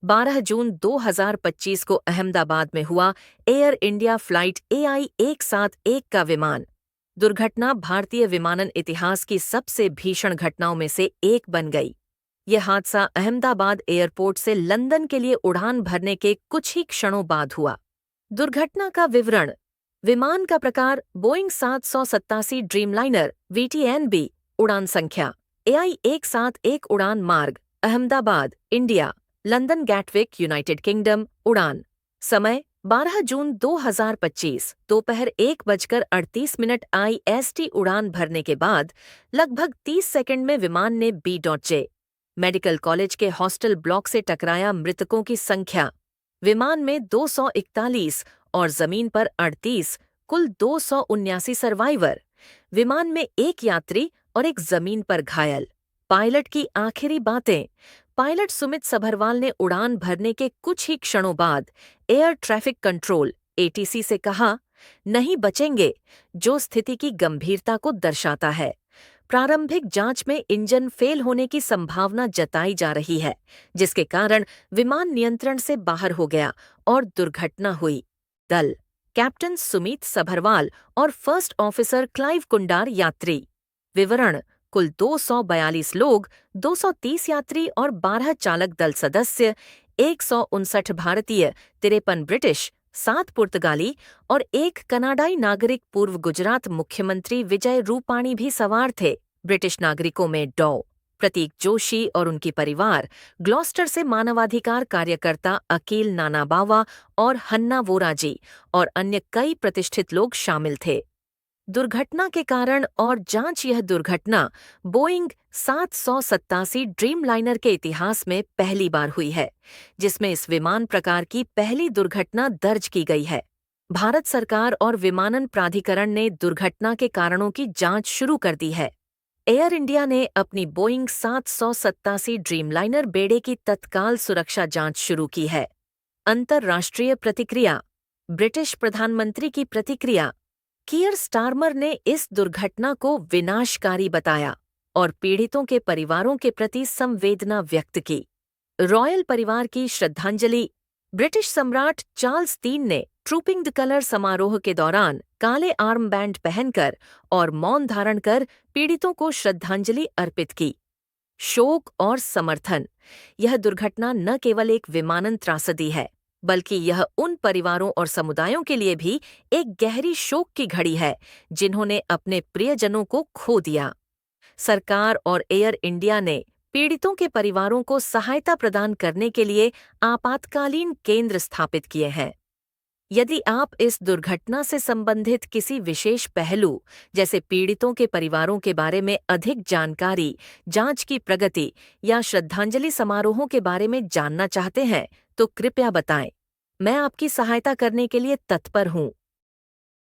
12 जून 2025 को अहमदाबाद में हुआ एयर इंडिया फ्लाइट AI-171 का विमान दुर्घटना भारतीय विमानन इतिहास की सबसे भीषण घटनाओं में से एक बन गई। यह हादसा अहमदाबाद एयरपोर्ट से लंदन के लिए उड़ान भरने के कुछ ही क्षणों बाद हुआ। दुर्घटना का विवरण। विमान का प्रकार बोइंग 787 ड्रीमलाइनर VTNB। उड़ान संख्या AI-171। उड़ान मार्ग Ahmedabad India London Gatwick United kingdom. उड़ान समय 12 जून 2025 दोपहर 1:38 IST। उड़ान भरने के बाद लगभग 30 सेकंड में विमान ने B.J मेडिकल कॉलेज के हॉस्टल ब्लॉक से टकराया। मृतकों की संख्या विमान में 241 और जमीन पर 38, कुल 279 सर्वाइवर। विमान में एक यात्री और एक जमीन पर घायल। पायलट की आखिरी बातें। पायलट सुमित सभरवाल ने उड़ान भरने के कुछ ही क्षणों बाद एयर ट्रैफिक कंट्रोल ATC से कहा, नहीं बचेंगे, जो स्थिति की गंभीरता को दर्शाता है। प्रारंभिक जांच में इंजन फेल होने की संभावना जताई जा रही है, जिसके कारण विमान नियंत्रण से बाहर हो गया और दुर्घटना हुई। दल कैप्टन सुमित सभरवाल और फर्स्ट ऑफिसर क्लाइव कुंडार यात्री। विवरण। कुल 242 लोग, 230 यात्री और 12 चालक दल सदस्य, 159 भारतीय, 53 ब्रिटिश, 7 पुर्तगाली और 1 कनाडाई नागरिक। पूर्व गुजरात मुख्यमंत्री विजय रूपाणी भी सवार थे। ब्रिटिश नागरिकों में डॉ. प्रतीक जोशी और उनकी परिवार, ग्लॉस्टर से मानवाधिकार कार्यकर्ता अकील नानाबावा और हन्ना वोराजी और अन्य कई प्रतिष्ठित लोग शामिल थे। दुर्घटना के कारण और जांच। यह दुर्घटना बोइंग 787 ड्रीमलाइनर के इतिहास में पहली बार हुई है, जिसमें इस विमान प्रकार की पहली दुर्घटना दर्ज की गई है। भारत सरकार और विमानन प्राधिकरण ने दुर्घटना के कारणों की जांच शुरू कर दी है। एयर इंडिया ने अपनी बोइंग 787 ड्रीमलाइनर बेड़े की तत्काल सुरक्षा जांच शुरू की है। अंतर्राष्ट्रीय प्रतिक्रिया। ब्रिटिश प्रधानमंत्री की प्रतिक्रिया। कीयर स्टारमर ने इस दुर्घटना को विनाशकारी बताया और पीड़ितों के परिवारों के प्रति संवेदना व्यक्त की। रॉयल परिवार की श्रद्धांजलि। ब्रिटिश सम्राट चार्ल्स III ने ट्रूपिंग द कलर समारोह के दौरान काले आर्म बैंड पहनकर और मौन धारण कर पीड़ितों को श्रद्धांजलि अर्पित की। शोक और समर्थन। यह दुर्घटना न केवल एक विमानन त्रासदी है, बल्कि यह उन परिवारों और समुदायों के लिए भी एक गहरी शोक की घड़ी है जिन्होंने अपने प्रियजनों को खो दिया। सरकार और एयर इंडिया ने पीड़ितों के परिवारों को सहायता प्रदान करने के लिए आपातकालीन केंद्र स्थापित किए हैं। यदि आप इस दुर्घटना से संबंधित किसी विशेष पहलू, जैसे पीड़ितों के परिवारों के बारे में अधिक जानकारी, जांच की प्रगति या श्रद्धांजलि समारोहों के बारे में जानना चाहते हैं, तो कृपया बताएं। मैं आपकी सहायता करने के लिए तत्पर हूं।